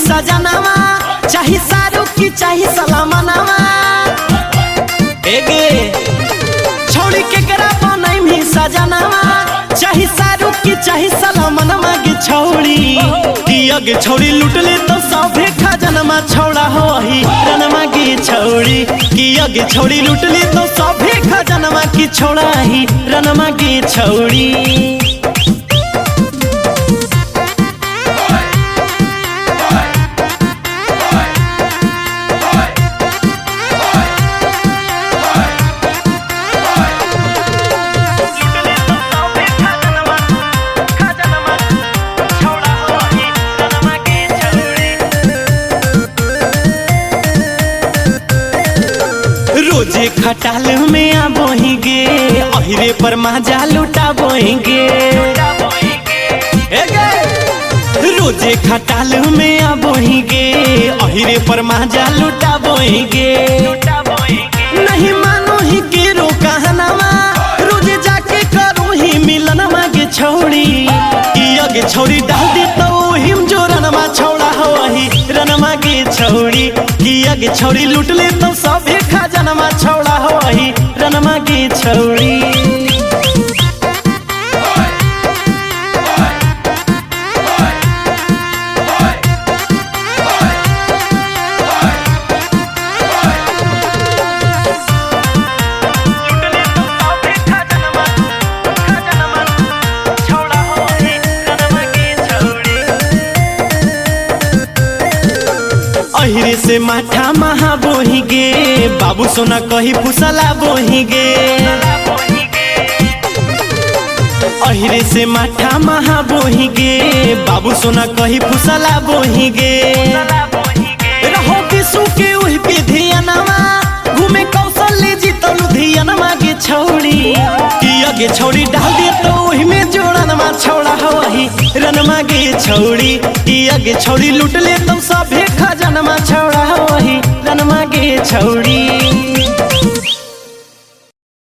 सजनवा चाहे शाहरुख की चाहे सलमानवा एगे छोड़ी के करा बनई में सजनवा चाहे शाहरुख की चाहे सलमानवा की छोड़ी कि अगे छोड़ी लूट ले तो सभे खजनमा छोड़ा हो ही रनमा की छोड़ी कि अगे छोड़ी लूट ले तो सभे खजनमा की छोड़ा ही रनमा की छोड़ी। रोजे खटाल में आबोहिगे अहिरे पर माजा लुटा बोहेंगे रोजे खटाल में आबोहिगे अहिरे पर माजा लुटा बोहेंगे नहीं मानो ही के रो कहनावा रोजे जाके करो ही मिलनमा के छोड़ी कि अगे छोड़ी डाल दे तो हिम जो रनमा छोड़ा हो ही रनमा के छोड़ी कि अगे छोड़ी लूट ले तो सभे खजनमा छोड़ा हो ही रनमा की छोड़ी। अहिरे से माथा महा बोहिगे बाबू सोना कही फुसला बोहिगे अहिरे से माथा महा बोहिगे बाबू सोना कही फुसला बोहिगे रहो किसु के वही पे धियानवा घूमे कौशल जीतो लुधियानवा के छोड़ी कि अगे छोड़ी डाल दे तो वही में जोड़नमा छोड़ा हो वही रनमा के छोड़ी कि अगे छोड़ी लूट ले तो सभे खजनमा छोड़ा हो वही रनमा के छोड़ी।